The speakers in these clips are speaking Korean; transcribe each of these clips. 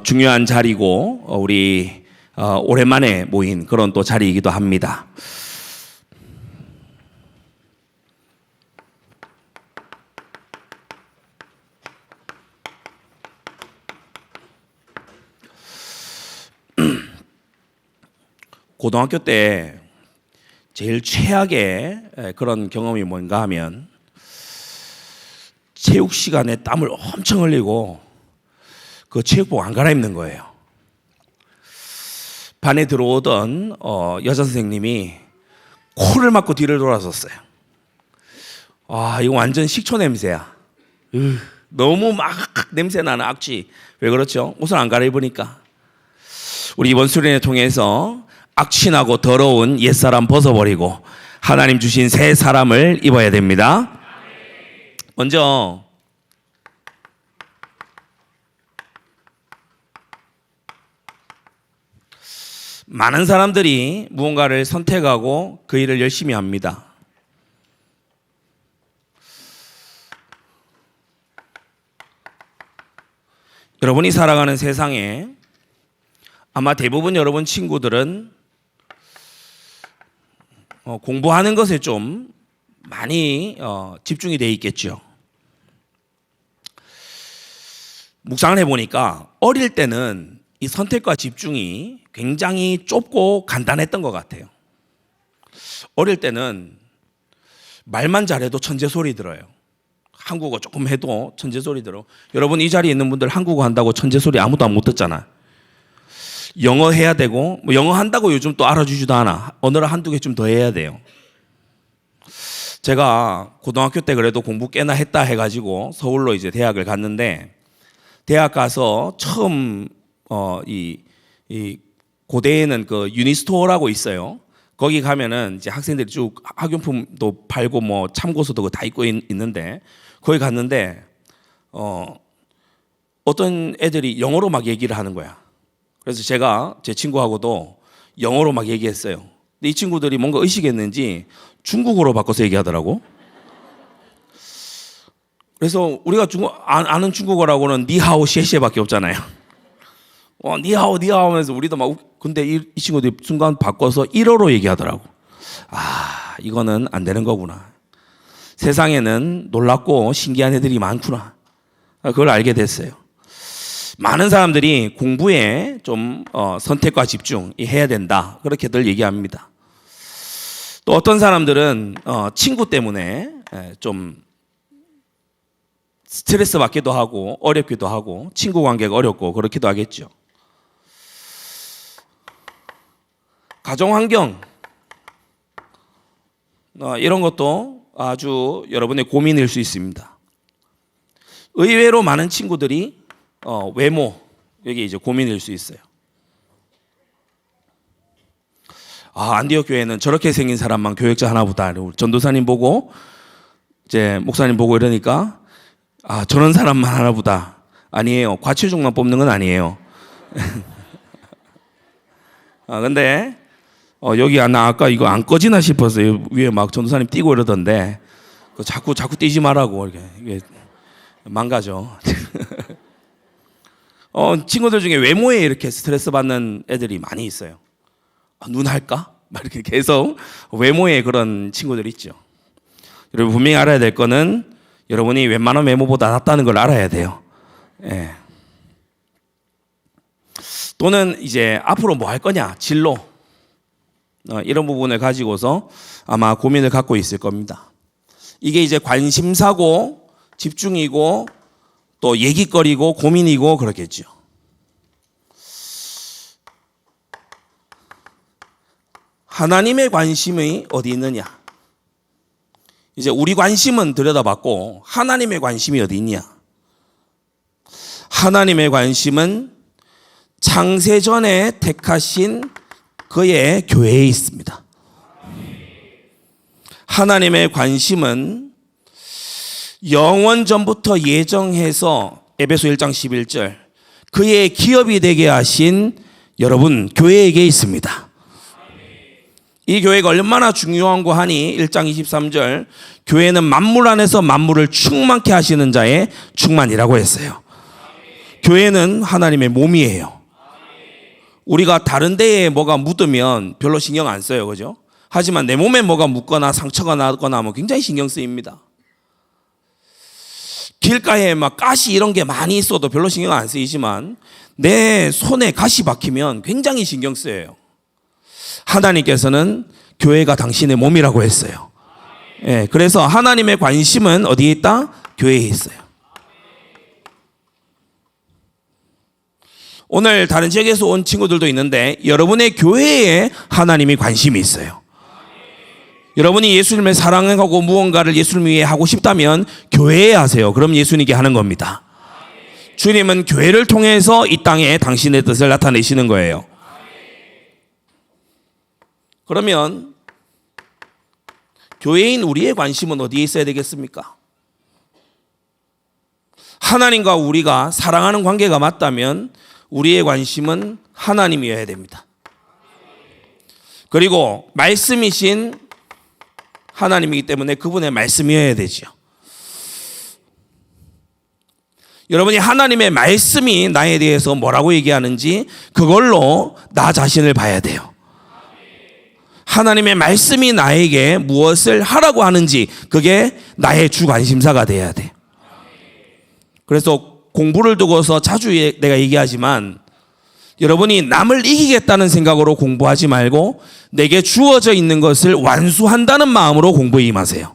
중요한 자리고 우리 오랜만에 모인 그런 또 자리이기도 합니다. 고등학교 때 제일 최악의 그런 경험이 뭔가 하면 체육 시간에 땀을 엄청 흘리고 그 체육복 안 갈아입는 거예요. 반에 들어오던 여자 선생님이 코를 막고 뒤를 돌아섰어요. 이거 완전 식초 냄새야. 너무 막 냄새 나는 악취. 왜 그렇죠? 옷을 안 갈아입으니까. 우리 이번 수련회 통해서 악취나고 더러운 옛사람 벗어버리고 하나님 주신 새 사람을 입어야 됩니다. 먼저 많은 사람들이 무언가를 선택하고 그 일을 열심히 합니다. 여러분이 살아가는 세상에 아마 대부분 여러분 친구들은 공부하는 것에 좀 많이 집중이 되어 있겠죠. 묵상을 해보니까 어릴 때는 이 선택과 집중이 굉장히 좁고 간단했던 것 같아요. 어릴 때는 말만 잘해도 천재 소리 들어요. 한국어 조금 해도 천재 소리 들어. 여러분 이 자리에 있는 분들 한국어 한다고 천재 소리 아무도 못 듣잖아. 영어 해야 되고 영어 한다고 요즘 또 알아주지도 않아. 언어를 한두 개 좀 더 해야 돼요. 제가 고등학교 때 그래도 공부 꽤나 했다 해가지고 서울로 이제 대학을 갔는데 대학 가서 처음 이 고대에는 그 유니스토어라고 있어요. 거기 가면은 이제 학생들이 쭉 학용품도 팔고 뭐 참고서도 다 있고 있는데 거기 갔는데 어떤 애들이 영어로 막 얘기를 하는 거야. 그래서 제가 제 친구하고도 영어로 막 얘기했어요. 근데 이 친구들이 뭔가 의식했는지 중국어로 바꿔서 얘기하더라고. 그래서 우리가 아는 중국어라고는 니하오 셰셰밖에 없잖아요. 니하오 하면서 우리도 막 근데 이 친구들이 순간 바꿔서 1어로 얘기하더라고. 이거는 안 되는 거구나. 세상에는 놀랍고 신기한 애들이 많구나. 그걸 알게 됐어요. 많은 사람들이 공부에 좀 선택과 집중 해야 된다. 그렇게들 얘기합니다. 또 어떤 사람들은 친구 때문에 좀 스트레스 받기도 하고 어렵기도 하고 친구 관계가 어렵고 그렇기도 하겠죠. 가정 환경 이런 것도 아주 여러분의 고민일 수 있습니다. 의외로 많은 친구들이 외모 여기 이제 고민일 수 있어요. 안디옥 교회는 저렇게 생긴 사람만 교역자 하나보다. 전도사님 보고 이제 목사님 보고 이러니까 저런 사람만 하나보다. 아니에요. 과체중만 뽑는 건 아니에요. 근데 여기 나 아까 이거 안 꺼지나 싶었어요. 위에 막 전도사님 뛰고 이러던데 자꾸 뛰지 말라고 이게 망가져. 친구들 중에 외모에 이렇게 스트레스 받는 애들이 많이 있어요. 눈 할까? 막 이렇게 계속 외모에 그런 친구들이 있죠. 여러분 분명히 알아야 될 거는 여러분이 웬만한 외모보다 낫다는 걸 알아야 돼요. 예. 또는 이제 앞으로 뭐 할 거냐? 진로. 이런 부분을 가지고서 아마 고민을 갖고 있을 겁니다. 이게 이제 관심사고 집중이고 또 얘기거리고 고민이고 그렇겠죠. 하나님의 관심이 어디 있느냐? 이제 우리 관심은 들여다봤고 하나님의 관심이 어디 있냐? 하나님의 관심은 창세전에 택하신 그의 교회에 있습니다. 하나님의 관심은 영원 전부터 예정해서 에베소 1장 11절 그의 기업이 되게 하신 여러분 교회에게 있습니다. 이 교회가 얼마나 중요한고 하니 1장 23절 교회는 만물 안에서 만물을 충만케 하시는 자의 충만이라고 했어요. 교회는 하나님의 몸이에요. 우리가 다른 데에 뭐가 묻으면 별로 신경 안 써요. 그죠? 하지만 내 몸에 뭐가 묻거나 상처가 나거나 하면 굉장히 신경 쓰입니다. 길가에 막 가시 이런 게 많이 있어도 별로 신경 안 쓰이지만 내 손에 가시 박히면 굉장히 신경 쓰여요. 하나님께서는 교회가 당신의 몸이라고 했어요. 예, 그래서 하나님의 관심은 어디에 있다? 교회에 있어요. 오늘 다른 지역에서 온 친구들도 있는데 여러분의 교회에 하나님이 관심이 있어요. 여러분이 예수님을 사랑하고 무언가를 예수님 위해 하고 싶다면 교회에 하세요. 그럼 예수님께 하는 겁니다. 주님은 교회를 통해서 이 땅에 당신의 뜻을 나타내시는 거예요. 그러면 교회인 우리의 관심은 어디에 있어야 되겠습니까? 하나님과 우리가 사랑하는 관계가 맞다면 우리의 관심은 하나님이어야 됩니다. 그리고 말씀이신 하나님이기 때문에 그분의 말씀이어야 되죠. 여러분이 하나님의 말씀이 나에 대해서 뭐라고 얘기하는지 그걸로 나 자신을 봐야 돼요. 하나님의 말씀이 나에게 무엇을 하라고 하는지 그게 나의 주 관심사가 돼야 돼. 그래서 공부를 두고서 자주 내가 얘기하지만 여러분이 남을 이기겠다는 생각으로 공부하지 말고 내게 주어져 있는 것을 완수한다는 마음으로 공부에 임하세요.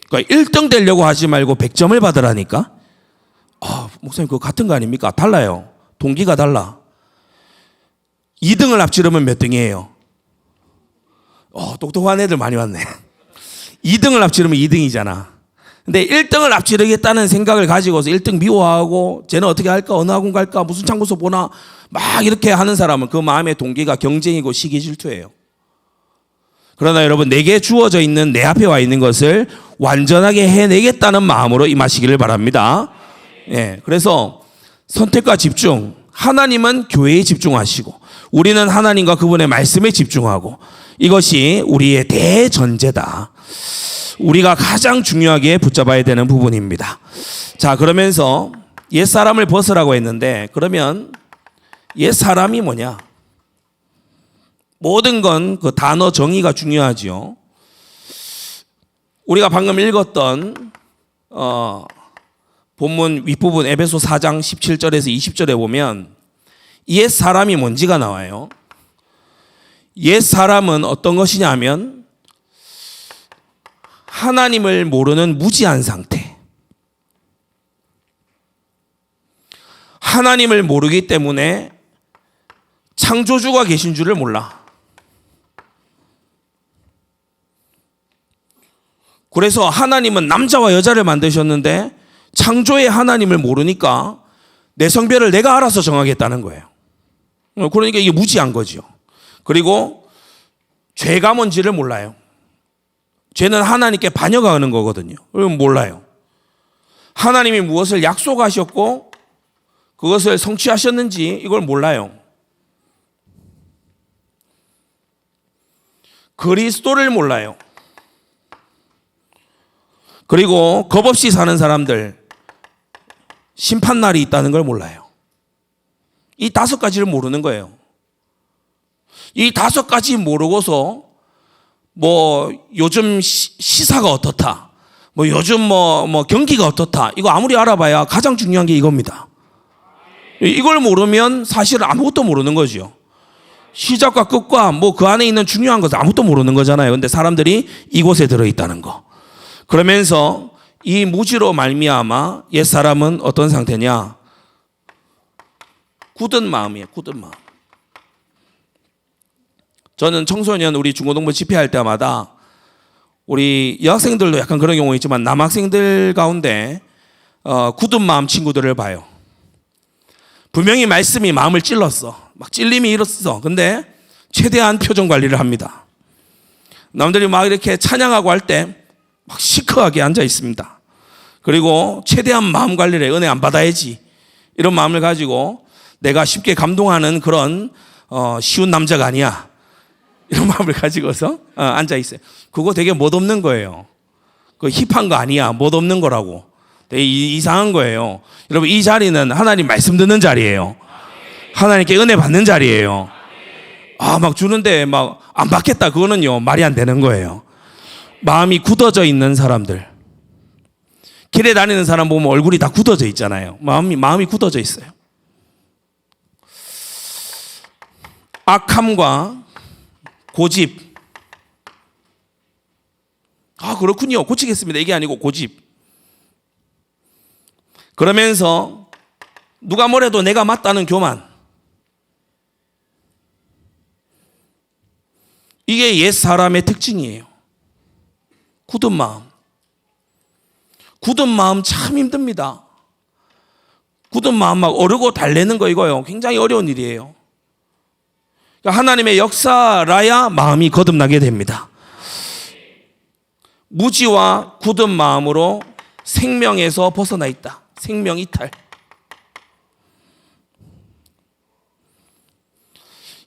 그러니까 1등 되려고 하지 말고 100점을 받으라니까. 목사님 그거 같은 거 아닙니까? 달라요. 동기가 달라. 2등을 앞지르면 몇 등이에요? 똑똑한 애들 많이 왔네. 2등을 앞지르면 2등이잖아. 근데 1등을 앞지르겠다는 생각을 가지고서 1등 미워하고 쟤는 어떻게 할까? 어느 학원 갈까? 무슨 참고서 보나? 막 이렇게 하는 사람은 그 마음의 동기가 경쟁이고 시기 질투예요. 그러나 여러분 내게 주어져 있는 내 앞에 와 있는 것을 완전하게 해내겠다는 마음으로 임하시기를 바랍니다. 예, 그래서 선택과 집중, 하나님은 교회에 집중하시고 우리는 하나님과 그분의 말씀에 집중하고 이것이 우리의 대전제다. 우리가 가장 중요하게 붙잡아야 되는 부분입니다. 자, 그러면서 옛사람을 벗으라고 했는데 그러면 옛사람이 뭐냐? 모든 건 그 단어 정의가 중요하지요. 우리가 방금 읽었던 본문 윗부분 에베소 4장 17절에서 20절에 보면 옛사람이 뭔지가 나와요. 옛사람은 어떤 것이냐면 하나님을 모르는 무지한 상태. 하나님을 모르기 때문에 창조주가 계신 줄을 몰라. 그래서 하나님은 남자와 여자를 만드셨는데 창조의 하나님을 모르니까 내 성별을 내가 알아서 정하겠다는 거예요. 그러니까 이게 무지한 거죠. 그리고 죄가 뭔지를 몰라요. 죄는 하나님께 반역하는 가 거거든요. 그럼 몰라요. 하나님이 무엇을 약속하셨고 그것을 성취하셨는지 이걸 몰라요. 그리스도를 몰라요. 그리고 겁 없이 사는 사람들 심판날이 있다는 걸 몰라요. 이 5가지를 모르는 거예요. 이 5가지 모르고서 뭐 요즘 시사가 어떻다, 뭐 요즘 뭐 경기가 어떻다, 이거 아무리 알아봐야 가장 중요한 게 이겁니다. 이걸 모르면 사실 아무것도 모르는 거죠. 시작과 끝과 뭐 그 안에 있는 중요한 것을 아무것도 모르는 거잖아요. 근데 사람들이 이곳에 들어있다는 거. 그러면서 이 무지로 말미암아 옛사람은 어떤 상태냐? 굳은 마음이에요. 굳은 마음. 저는 청소년 우리 중고등부 집회할 때마다 우리 여학생들도 약간 그런 경우 있지만 남학생들 가운데 굳은 마음 친구들을 봐요. 분명히 말씀이 마음을 찔렀어. 막 찔림이 일었어. 근데 최대한 표정 관리를 합니다. 남들이 막 이렇게 찬양하고 할 때 막 시크하게 앉아 있습니다. 그리고 최대한 마음 관리를 해. 은혜 안 받아야지. 이런 마음을 가지고 내가 쉽게 감동하는 그런 쉬운 남자가 아니야. 이런 마음을 가지고서 앉아 있어요. 그거 되게 멋없는 거예요. 그거 힙한 거 아니야. 멋없는 거라고. 되게 이상한 거예요. 여러분, 이 자리는 하나님 말씀 듣는 자리예요. 하나님께 은혜 받는 자리예요. 막 주는데 막 안 받겠다, 그거는요 말이 안 되는 거예요. 마음이 굳어져 있는 사람들, 길에 다니는 사람 보면 얼굴이 다 굳어져 있잖아요. 마음이 굳어져 있어요. 악함과 고집. 그렇군요. 고치겠습니다. 이게 아니고 고집. 그러면서 누가 뭐래도 내가 맞다는 교만. 이게 옛 사람의 특징이에요. 굳은 마음. 굳은 마음 참 힘듭니다. 굳은 마음 막 어르고 달래는 거, 이거요 굉장히 어려운 일이에요. 그러니까 하나님의 역사라야 마음이 거듭나게 됩니다. 무지와 굳은 마음으로 생명에서 벗어나 있다. 생명 이탈.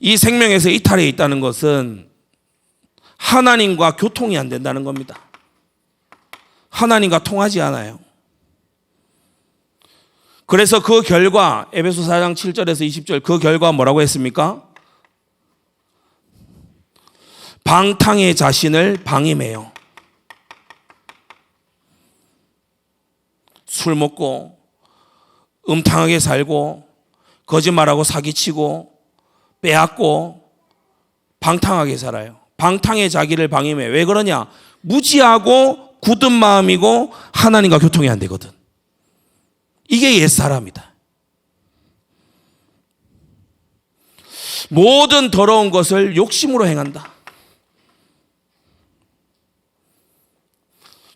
이 생명에서 이탈해 있다는 것은 하나님과 교통이 안 된다는 겁니다. 하나님과 통하지 않아요. 그래서 그 결과, 에베소 4장 7절에서 20절, 그 결과 뭐라고 했습니까? 방탕의 자신을 방임해요. 술 먹고 음탕하게 살고 거짓말하고 사기치고 빼앗고 방탕하게 살아요. 방탕의 자기를 방임해. 왜 그러냐? 무지하고 굳은 마음이고 하나님과 교통이 안 되거든. 이게 옛사람이다. 모든 더러운 것을 욕심으로 행한다.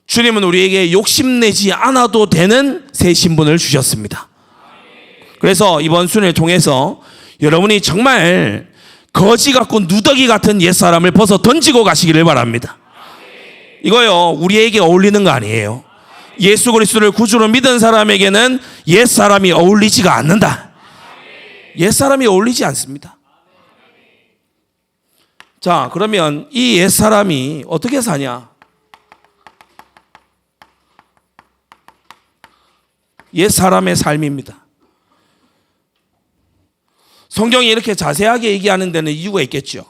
주님은 우리에게 욕심내지 않아도 되는 새 신분을 주셨습니다. 그래서 이번 순회를 통해서 여러분이 정말 거지 같고 누더기 같은 옛사람을 벗어 던지고 가시기를 바랍니다. 이거요 우리에게 어울리는 거 아니에요. 예수 그리스도를 구주로 믿은 사람에게는 옛사람이 어울리지가 않는다. 옛사람이 어울리지 않습니다. 자, 그러면 이 옛사람이 어떻게 사냐? 옛사람의 삶입니다. 성경이 이렇게 자세하게 얘기하는 데는 이유가 있겠죠.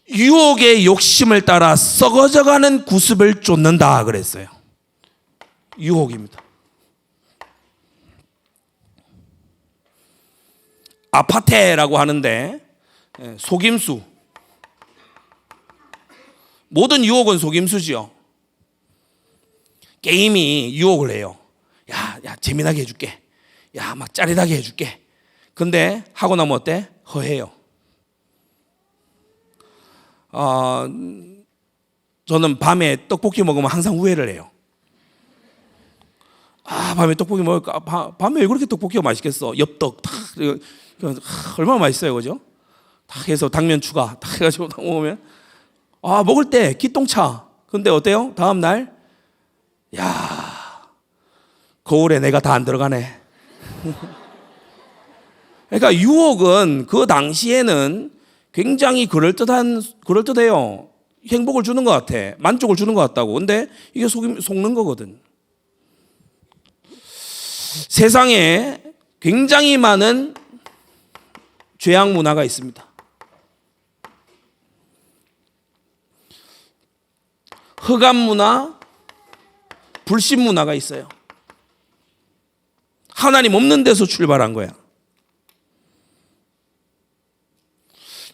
유혹의 욕심을 따라 썩어져가는 구습을 쫓는다 그랬어요. 유혹입니다. 아파테라고 하는데 속임수. 모든 유혹은 속임수지요. 게임이 유혹을 해요. 야, 재미나게 해줄게. 야, 막 짜릿하게 해줄게. 근데 하고 나면 어때? 허해요. 저는 밤에 떡볶이 먹으면 항상 후회를 해요. 밤에 떡볶이 먹을까? 밤에 왜 그렇게 떡볶이가 맛있겠어? 엽떡 탁 얼마나 맛있어요, 그죠? 탁 해서 당면 추가 탁 해가지고 딱 먹으면 먹을 때 기똥차. 근데 어때요? 다음 날 거울에 내가 다 안 들어가네. 그러니까 유혹은 그 당시에는 굉장히 그럴듯해요. 행복을 주는 것 같아. 만족을 주는 것 같다고. 근데 이게 속는 거거든. 세상에 굉장히 많은 죄악 문화가 있습니다. 흑암 문화, 불신 문화가 있어요. 하나님 없는 데서 출발한 거야.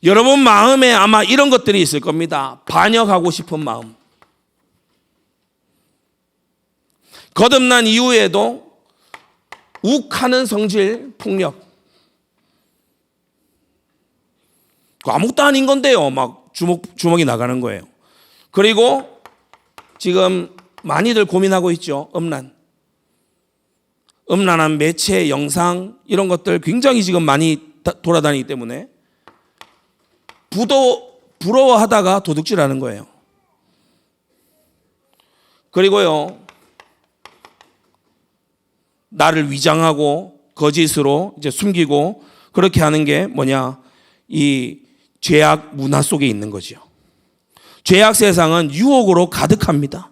여러분 마음에 아마 이런 것들이 있을 겁니다. 반역하고 싶은 마음. 거듭난 이후에도 욱하는 성질, 폭력. 아무것도 아닌 건데요. 막 주먹이 나가는 거예요. 그리고 지금 많이들 고민하고 있죠. 음란한 매체, 영상 이런 것들 굉장히 지금 많이 돌아다니기 때문에 부러워하다가 도둑질하는 거예요. 그리고요 나를 위장하고 거짓으로 이제 숨기고 그렇게 하는 게 뭐냐? 이 죄악 문화 속에 있는 거죠. 죄악 세상은 유혹으로 가득합니다.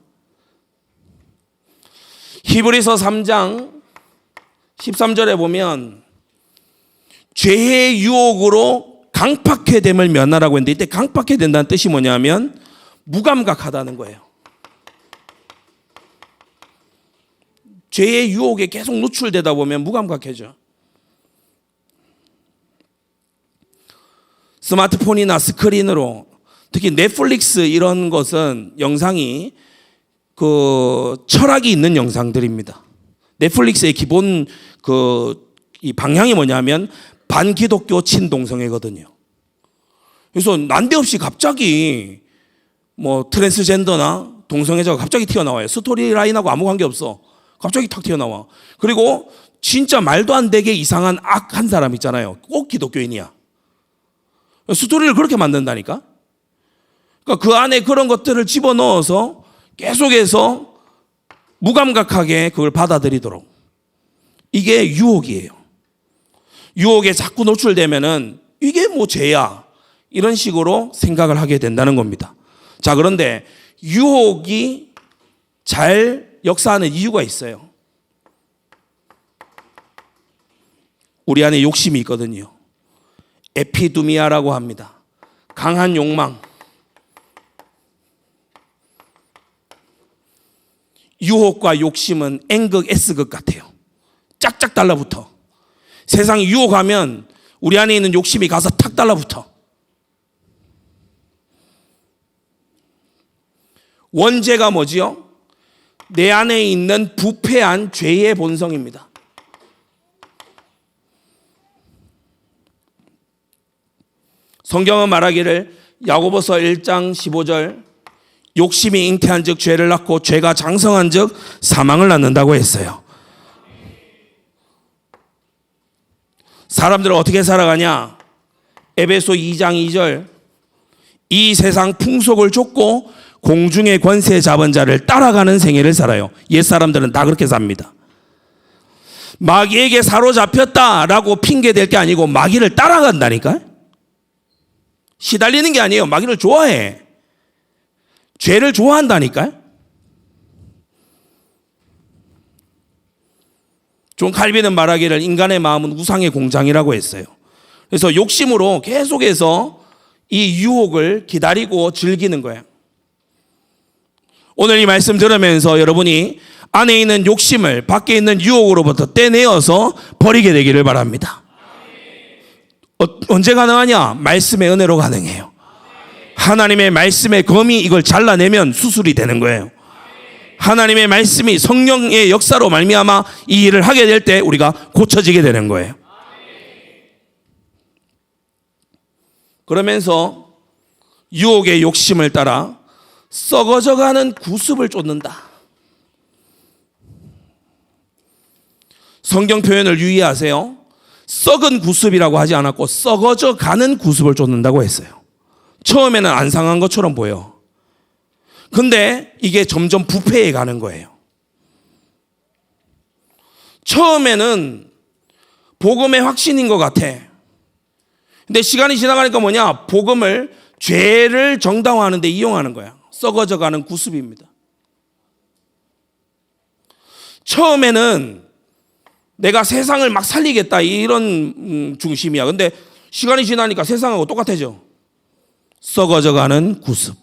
히브리서 3장 13절에 보면 죄의 유혹으로 강팍해 됨을 면하라고 했는데, 이때 강팍해 된다는 뜻이 뭐냐면 무감각하다는 거예요. 죄의 유혹에 계속 노출되다 보면 무감각해져. 스마트폰이나 스크린으로, 특히 넷플릭스 이런 것은 영상이 철학이 있는 영상들입니다. 넷플릭스의 기본 이 방향이 뭐냐면 반기독교 친동성애거든요. 그래서 난데없이 갑자기 트랜스젠더나 동성애자가 갑자기 튀어나와요. 스토리라인하고 아무 관계 없어. 갑자기 탁 튀어나와. 그리고 진짜 말도 안 되게 이상한 악한 사람 있잖아요. 꼭 기독교인이야. 스토리를 그렇게 만든다니까. 그러니까 그 안에 그런 것들을 집어넣어서 계속해서 무감각하게 그걸 받아들이도록. 이게 유혹이에요. 유혹에 자꾸 노출되면은 이게 죄야, 이런 식으로 생각을 하게 된다는 겁니다. 자, 그런데 유혹이 잘 역사하는 이유가 있어요. 우리 안에 욕심이 있거든요. 에피두미아라고 합니다. 강한 욕망. 유혹과 욕심은 N극, S극 같아요. 짝짝 달라붙어. 세상이 유혹하면 우리 안에 있는 욕심이 가서 탁 달라붙어. 원죄가 뭐지요? 내 안에 있는 부패한 죄의 본성입니다. 성경은 말하기를 야고보서 1장 15절, 욕심이 잉태한 즉 죄를 낳고 죄가 장성한 즉 사망을 낳는다고 했어요. 사람들은 어떻게 살아가냐? 에베소 2장 2절, 이 세상 풍속을 쫓고 공중의 권세 잡은 자를 따라가는 생애를 살아요. 옛사람들은 다 그렇게 삽니다. 마귀에게 사로잡혔다라고 핑계댈 게 아니고 마귀를 따라간다니까. 시달리는 게 아니에요. 마귀를 좋아해. 죄를 좋아한다니까요. 존 칼빈은 말하기를 인간의 마음은 우상의 공장이라고 했어요. 그래서 욕심으로 계속해서 이 유혹을 기다리고 즐기는 거예요. 오늘 이 말씀 들으면서 여러분이 안에 있는 욕심을 밖에 있는 유혹으로부터 떼내어서 버리게 되기를 바랍니다. 언제 가능하냐? 말씀의 은혜로 가능해요. 하나님의 말씀의 검이 이걸 잘라내면 수술이 되는 거예요. 하나님의 말씀이 성령의 역사로 말미암아 이 일을 하게 될 때 우리가 고쳐지게 되는 거예요. 그러면서 유혹의 욕심을 따라 썩어져가는 구습을 쫓는다. 성경 표현을 유의하세요. 썩은 구습이라고 하지 않았고 썩어져가는 구습을 쫓는다고 했어요. 처음에는 안 상한 것처럼 보여. 근데 이게 점점 부패해 가는 거예요. 처음에는 복음의 확신인 것 같아. 근데 시간이 지나가니까 뭐냐? 복음을 죄를 정당화하는 데 이용하는 거야. 썩어져가는 구습입니다. 처음에는 내가 세상을 막 살리겠다 이런 중심이야. 근데 시간이 지나니까 세상하고 똑같아져. 썩어져가는 구습.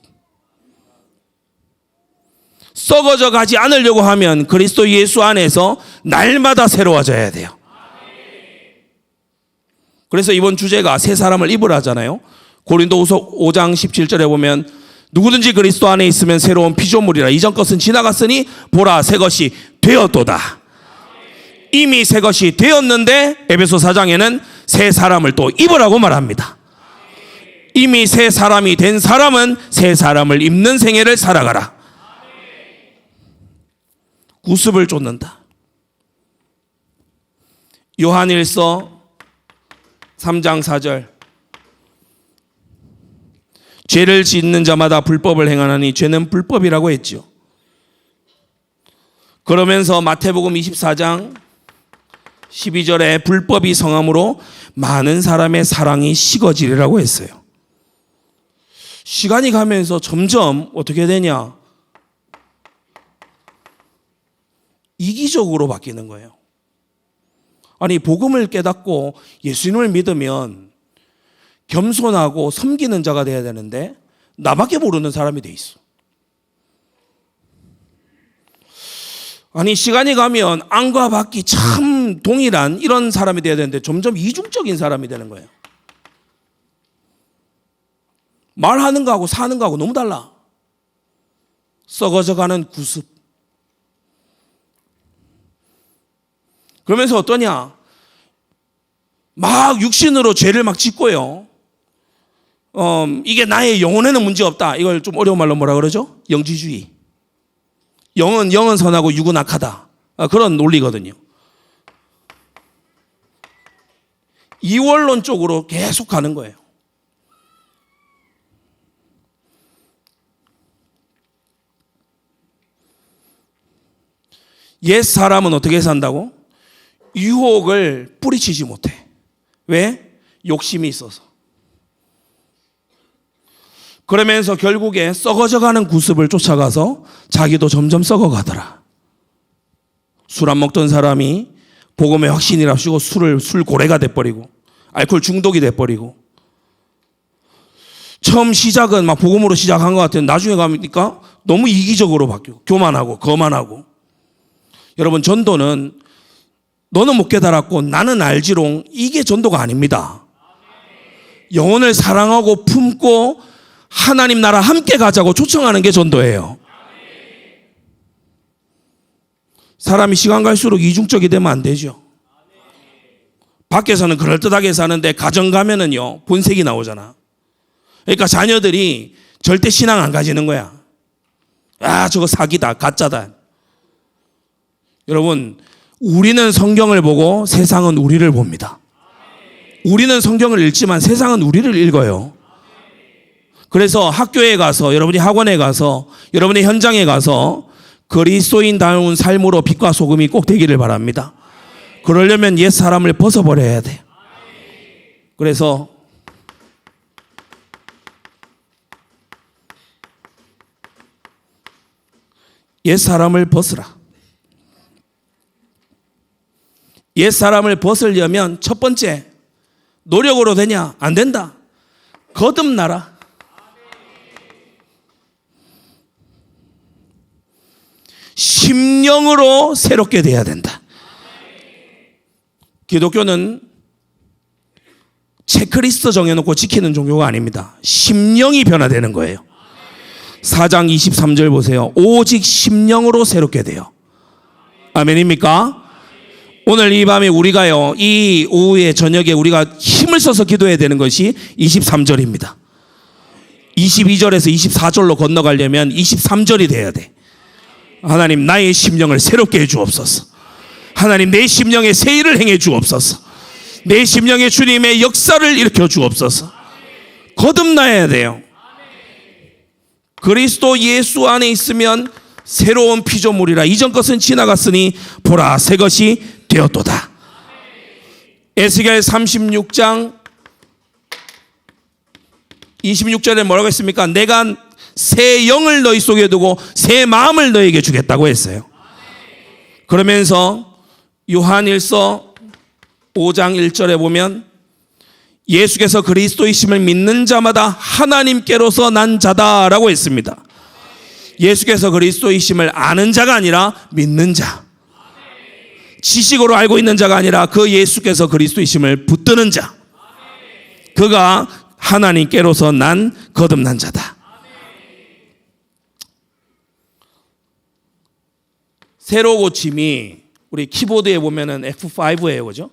썩어져 가지 않으려고 하면 그리스도 예수 안에서 날마다 새로워져야 돼요. 그래서 이번 주제가 새 사람을 입으라잖아요. 고린도후서 5장 17절에 보면 누구든지 그리스도 안에 있으면 새로운 피조물이라. 이전 것은 지나갔으니 보라 새 것이 되었도다. 이미 새 것이 되었는데 에베소 4장에는 새 사람을 또 입으라고 말합니다. 이미 새 사람이 된 사람은 새 사람을 입는 생애를 살아가라. 구습을 쫓는다. 요한일서 3장 4절, 죄를 짓는 자마다 불법을 행하나니 죄는 불법이라고 했죠. 그러면서 마태복음 24장 12절에 불법이 성함으로 많은 사람의 사랑이 식어지리라고 했어요. 시간이 가면서 점점 어떻게 되냐? 이기적으로 바뀌는 거예요. 아니, 복음을 깨닫고 예수님을 믿으면 겸손하고 섬기는 자가 돼야 되는데 나밖에 모르는 사람이 돼 있어. 아니, 시간이 가면 안과 밖이 참 동일한 이런 사람이 돼야 되는데 점점 이중적인 사람이 되는 거예요. 말하는 거하고 사는 거하고 너무 달라. 썩어져가는 구습. 그러면서 어떠냐? 막 육신으로 죄를 막 짓고요. 이게 나의 영혼에는 문제 없다. 이걸 좀 어려운 말로 뭐라 그러죠? 영지주의. 영은 선하고 육은 악하다. 그런 논리거든요. 이원론 쪽으로 계속 가는 거예요. 옛 사람은 어떻게 산다고? 유혹을 뿌리치지 못해. 왜? 욕심이 있어서. 그러면서 결국에 썩어져가는 구습을 쫓아가서 자기도 점점 썩어가더라. 술 안 먹던 사람이 복음의 확신이랍시고 술 고래가 돼버리고 알코올 중독이 돼버리고, 처음 시작은 막 복음으로 시작한 것 같은데 나중에 가니까 너무 이기적으로 바뀌고 교만하고 거만하고. 여러분, 전도는 너는 못 깨달았고 나는 알지롱, 이게 전도가 아닙니다. 영혼을 사랑하고 품고 하나님 나라 함께 가자고 초청하는 게 전도예요. 사람이 시간 갈수록 이중적이 되면 안 되죠. 밖에서는 그럴듯하게 사는데 가정 가면은요 본색이 나오잖아. 그러니까 자녀들이 절대 신앙 안 가지는 거야. 아, 저거 사기다, 가짜다. 여러분, 우리는 성경을 보고 세상은 우리를 봅니다. 우리는 성경을 읽지만 세상은 우리를 읽어요. 그래서 학교에 가서, 여러분이 학원에 가서, 여러분의 현장에 가서 그리스도인다운 삶으로 빛과 소금이 꼭 되기를 바랍니다. 그러려면 옛 사람을 벗어버려야 돼. 그래서 옛 사람을 벗으라. 옛 사람을 벗으려면 첫 번째, 노력으로 되냐? 안 된다. 거듭나라. 심령으로 새롭게 돼야 된다. 기독교는 체크리스트 정해놓고 지키는 종교가 아닙니다. 심령이 변화되는 거예요. 4장 23절 보세요. 오직 심령으로 새롭게 돼요. 아멘입니까? 오늘 이 밤에 우리가요, 이 오후에 저녁에 우리가 힘을 써서 기도해야 되는 것이 23절입니다. 22절에서 24절로 건너가려면 23절이 돼야 돼. 하나님, 나의 심령을 새롭게 해 주옵소서. 하나님, 내 심령에 새 일을 행해 주옵소서. 내 심령에 주님의 역사를 일으켜 주옵소서. 거듭나야 돼요. 그리스도 예수 안에 있으면 새로운 피조물이라. 이전 것은 지나갔으니 보라, 새 것이 되었도다. 에스겔 36장 26절에 뭐라고 했습니까? 내가 새 영을 너희 속에 두고 새 마음을 너희에게 주겠다고 했어요. 그러면서 요한일서 5장 1절에 보면 예수께서 그리스도이심을 믿는 자마다 하나님께로서 난 자다라고 했습니다. 예수께서 그리스도이심을 아는 자가 아니라 믿는 자, 지식으로 알고 있는 자가 아니라 그 예수께서 그리스도이심을 붙드는 자, 그가 하나님께로서 난 거듭난 자다. 세로 고침이 우리 키보드에 보면은 F5예요, 그죠?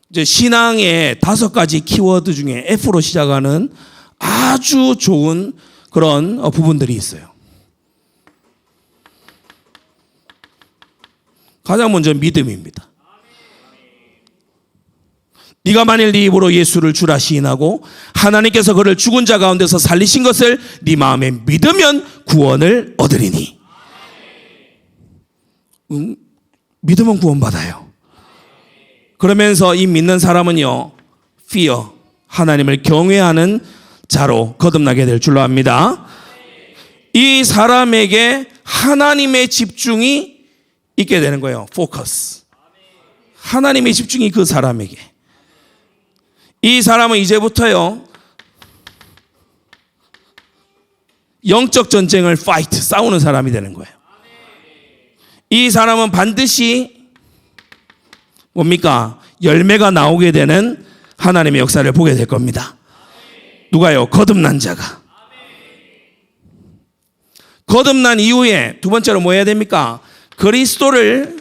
이제 신앙의 5가지 키워드 중에 F로 시작하는 아주 좋은 그런 부분들이 있어요. 가장 먼저 믿음입니다. 네가 만일 네 입으로 예수를 주라 시인하고 하나님께서 그를 죽은 자 가운데서 살리신 것을 네 마음에 믿으면 구원을 얻으리니. 믿으면 구원받아요. 그러면서 이 믿는 사람은요, fear, 하나님을 경외하는 자로 거듭나게 될 줄로 압니다. 이 사람에게 하나님의 집중이 있게 되는 거예요. 포커스. 하나님의 집중이 그 사람에게. 이 사람은 이제부터요, 영적 전쟁을 파이트, 싸우는 사람이 되는 거예요. 이 사람은 반드시 뭡니까? 열매가 나오게 되는 하나님의 역사를 보게 될 겁니다. 누가요? 거듭난 자가. 거듭난 이후에 두 번째로 뭐 해야 됩니까? 그리스도를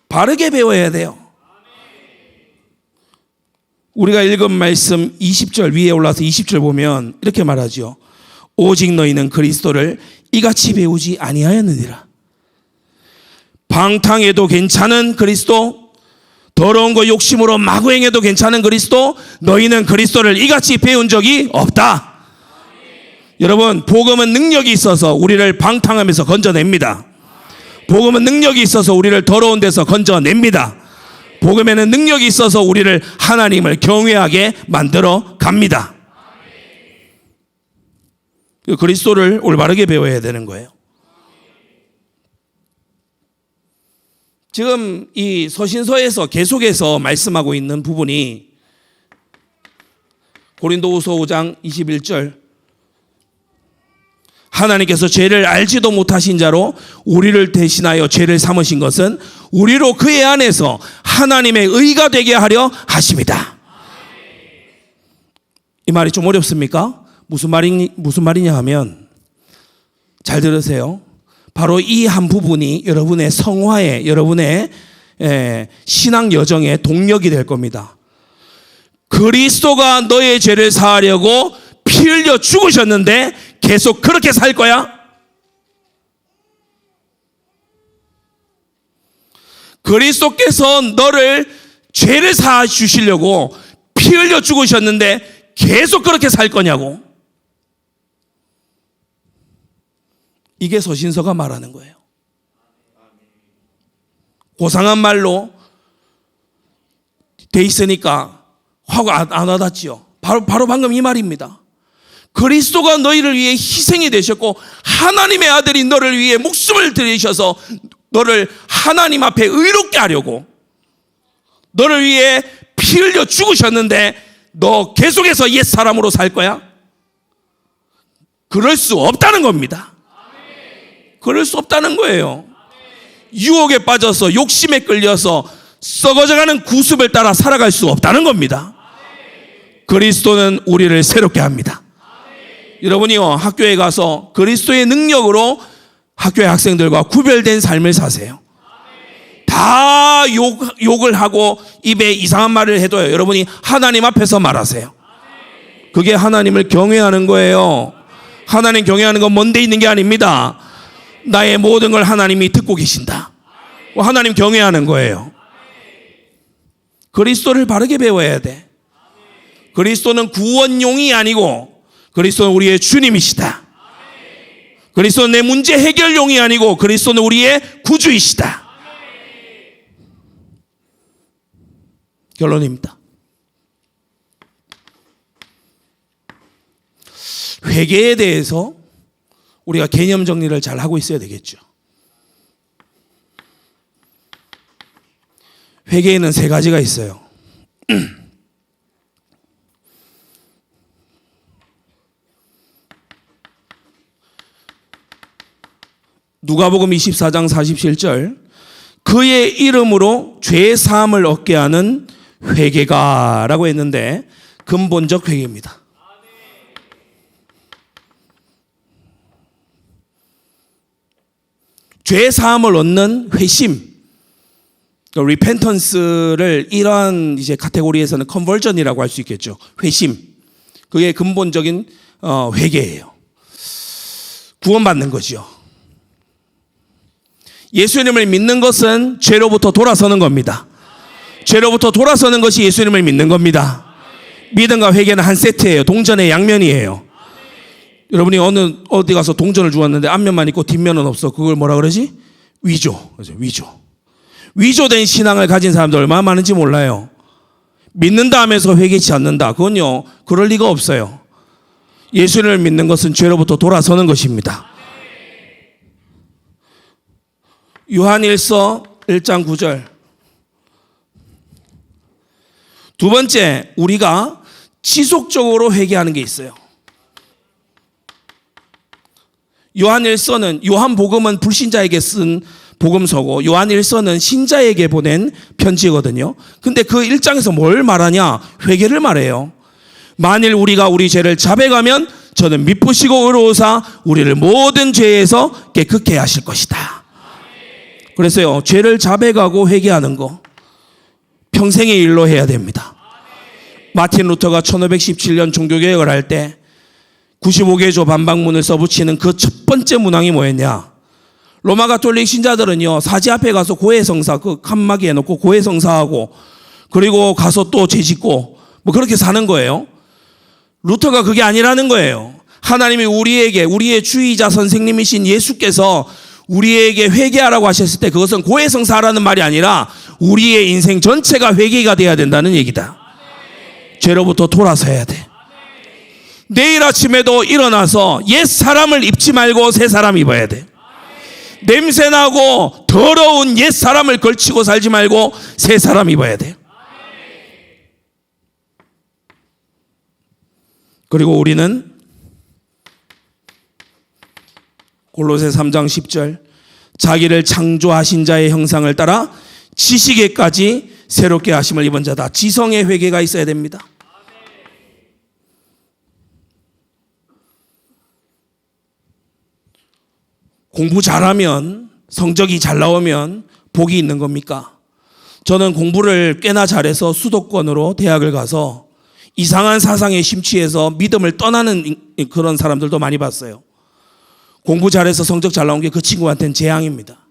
바르게 배워야 돼요. 우리가 읽은 말씀 20절 위에 올라서 20절 보면 이렇게 말하죠. 오직 너희는 그리스도를 이같이 배우지 아니하였느니라. 방탕해도 괜찮은 그리스도, 더러운 거 욕심으로 마구 행해도 괜찮은 그리스도, 너희는 그리스도를 이같이 배운 적이 없다. 여러분, 복음은 능력이 있어서 우리를 방탕하면서 건져냅니다. 복음은 능력이 있어서 우리를 더러운 데서 건져냅니다. 복음에는 능력이 있어서 우리를 하나님을 경외하게 만들어 갑니다. 그리스도를 올바르게 배워야 되는 거예요. 지금 이 서신서에서 계속해서 말씀하고 있는 부분이 고린도후서 5장 21절, 하나님께서 죄를 알지도 못하신 자로 우리를 대신하여 죄를 삼으신 것은 우리로 그의 안에서 하나님의 의가 되게 하려 하심이다. 이 말이 좀 어렵습니까? 무슨 말이냐 하면, 잘 들으세요. 바로 이 한 부분이 여러분의 성화에, 여러분의 신앙 여정의 동력이 될 겁니다. 그리스도가 너의 죄를 사하려고 피 흘려 죽으셨는데 계속 그렇게 살 거야? 그리스도께서 너를 죄를 사하 주시려고 피 흘려 죽으셨는데 계속 그렇게 살 거냐고? 이게 서신서가 말하는 거예요. 고상한 말로 돼 있으니까 화가 안 와닿지요. 바로 방금 이 말입니다. 그리스도가 너희를 위해 희생이 되셨고 하나님의 아들이 너를 위해 목숨을 들이셔서 너를 하나님 앞에 의롭게 하려고 너를 위해 피 흘려 죽으셨는데 너 계속해서 옛사람으로 살 거야? 그럴 수 없다는 겁니다. 그럴 수 없다는 거예요. 유혹에 빠져서 욕심에 끌려서 썩어져가는 구습을 따라 살아갈 수 없다는 겁니다. 그리스도는 우리를 새롭게 합니다. 여러분이요, 학교에 가서 그리스도의 능력으로 학교의 학생들과 구별된 삶을 사세요. 다 욕을 하고 입에 이상한 말을 해도요, 여러분이 하나님 앞에서 말하세요. 그게 하나님을 경외하는 거예요. 하나님 경외하는 건 먼데 있는 게 아닙니다. 나의 모든 걸 하나님이 듣고 계신다. 하나님 경외하는 거예요. 그리스도를 바르게 배워야 돼. 그리스도는 구원용이 아니고 그리스도는 우리의 주님이시다. 그리스도는 내 문제 해결용이 아니고 그리스도는 우리의 구주이시다. 결론입니다. 회개에 대해서 우리가 개념 정리를 잘 하고 있어야 되겠죠. 회개에는 세 가지가 있어요. 누가복음 24장 47절, 그의 이름으로 죄 사함을 얻게 하는 회개가라고 했는데 근본적 회개입니다. 죄 사함을 얻는 회심, 리펜턴스를 이러한 이제 카테고리에서는 컨버전이라고 할 수 있겠죠. 회심, 그게 근본적인 회개예요. 구원받는 거죠. 예수님을 믿는 것은 죄로부터 돌아서는 겁니다. 죄로부터 돌아서는 것이 예수님을 믿는 겁니다. 믿음과 회개는 한 세트예요. 동전의 양면이에요. 여러분이 어디 가서 동전을 주었는데 앞면만 있고 뒷면은 없어. 그걸 뭐라 그러지? 위조. 위조. 위조된 신앙을 가진 사람들 얼마나 많은지 몰라요. 믿는다 하면서 회개치 않는다. 그건요, 그럴 리가 없어요. 예수를 믿는 것은 죄로부터 돌아서는 것입니다. 요한일서 1장 9절. 두 번째, 우리가 지속적으로 회개하는 게 있어요. 요한복음은 불신자에게 쓴 복음서고 요한일서는 신자에게 보낸 편지거든요. 근데 그 1장에서 뭘 말하냐? 회개를 말해요. 만일 우리가 우리 죄를 자백하면 저는 미쁘시고 의로우사 우리를 모든 죄에서 깨끗게 하실 것이다. 그래서요, 죄를 자백하고 회개하는 거 평생의 일로 해야 됩니다. 마틴 루터가 1517년 종교개혁을 할 때 95개조 반박문을 써붙이는 그 첫 번째 문항이 뭐였냐? 로마 가톨릭 신자들은요, 사지 앞에 가서 고해성사, 그 칸막이 해놓고 고해성사하고, 그리고 가서 또 죄 짓고, 뭐 그렇게 사는 거예요. 루터가 그게 아니라는 거예요. 하나님이 우리에게, 우리의 주의자 선생님이신 예수께서 우리에게 회개하라고 하셨을 때 그것은 고해성사라는 말이 아니라 우리의 인생 전체가 회개가 돼야 된다는 얘기다. 죄로부터 돌아서야 돼. 내일 아침에도 일어나서 옛 사람을 입지 말고 새 사람 입어야 돼. 냄새나고 더러운 옛 사람을 걸치고 살지 말고 새 사람 입어야 돼. 그리고 우리는 골로새 3장 10절 자기를 창조하신 자의 형상을 따라 지식에까지 새롭게 하심을 입은 자다. 지성의 회개가 있어야 됩니다. 공부 잘하면, 성적이 잘 나오면 복이 있는 겁니까? 저는 공부를 꽤나 잘해서 수도권으로 대학을 가서 이상한 사상에 심취해서 믿음을 떠나는 그런 사람들도 많이 봤어요. 공부 잘해서 성적 잘 나온 게 그 친구한테는 재앙입니다.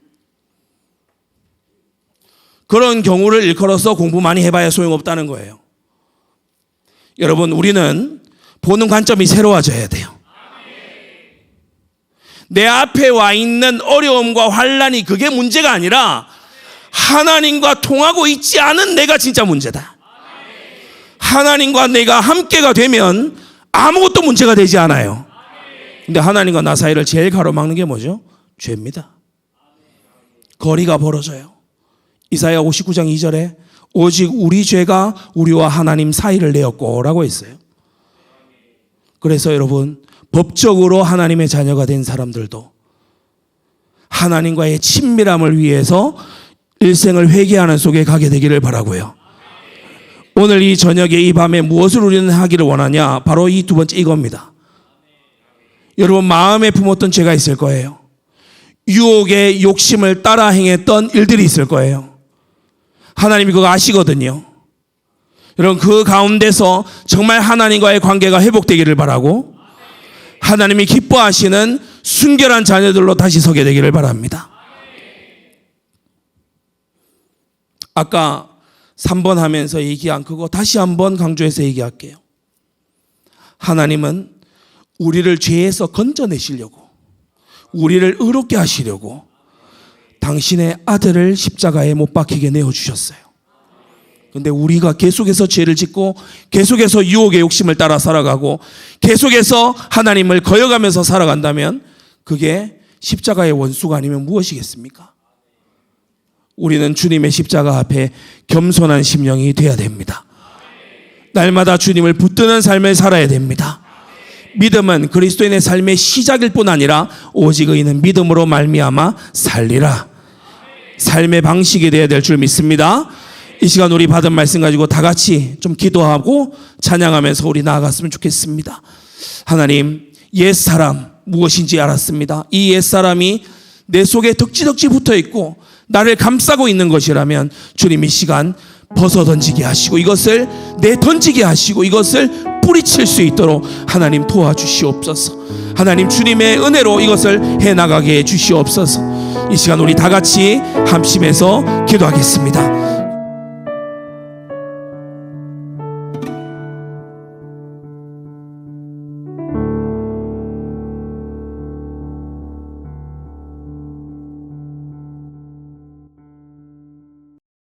그런 경우를 일컬어서 공부 많이 해봐야 소용없다는 거예요. 여러분, 우리는 보는 관점이 새로워져야 돼요. 내 앞에 와 있는 어려움과 환난이 그게 문제가 아니라 하나님과 통하고 있지 않은 내가 진짜 문제다. 하나님과 내가 함께가 되면 아무것도 문제가 되지 않아요. 근데 하나님과 나 사이를 제일 가로막는 게 뭐죠? 죄입니다. 거리가 벌어져요. 이사야 59장 2절에 오직 우리 죄가 우리와 하나님 사이를 내었고 라고 했어요. 그래서 여러분, 법적으로 하나님의 자녀가 된 사람들도 하나님과의 친밀함을 위해서 일생을 회개하는 속에 가게 되기를 바라고요. 오늘 이 저녁에 이 밤에 무엇을 우리는 하기를 원하냐? 바로 이 두 번째 이겁니다. 여러분, 마음에 품었던 죄가 있을 거예요. 유혹의 욕심을 따라 행했던 일들이 있을 거예요. 하나님이 그거 아시거든요. 여러분, 그 가운데서 정말 하나님과의 관계가 회복되기를 바라고 하나님이 기뻐하시는 순결한 자녀들로 다시 서게 되기를 바랍니다. 아까 3번 하면서 얘기한 그거 다시 한번 강조해서 얘기할게요. 하나님은 우리를 죄에서 건져내시려고, 우리를 의롭게 하시려고 당신의 아들을 십자가에 못 박히게 내어주셨어요. 근데 우리가 계속해서 죄를 짓고 계속해서 유혹의 욕심을 따라 살아가고 계속해서 하나님을 거역하면서 살아간다면 그게 십자가의 원수가 아니면 무엇이겠습니까? 우리는 주님의 십자가 앞에 겸손한 심령이 되어야 됩니다. 날마다 주님을 붙드는 삶을 살아야 됩니다. 믿음은 그리스도인의 삶의 시작일 뿐 아니라 오직 의인은 믿음으로 말미암아 살리라. 삶의 방식이 되어야 될 줄 믿습니다. 이 시간 우리 받은 말씀 가지고 다 같이 좀 기도하고 찬양하면서 우리 나아갔으면 좋겠습니다. 하나님, 옛사람 무엇인지 알았습니다. 이 옛사람이 내 속에 덕지덕지 붙어 있고 나를 감싸고 있는 것이라면 주님 이 시간 벗어 던지게 하시고 이것을 내던지게 하시고 이것을 뿌리칠 수 있도록 하나님 도와주시옵소서. 하나님, 주님의 은혜로 이것을 해나가게 해주시옵소서. 이 시간 우리 다 같이 합심해서 기도하겠습니다.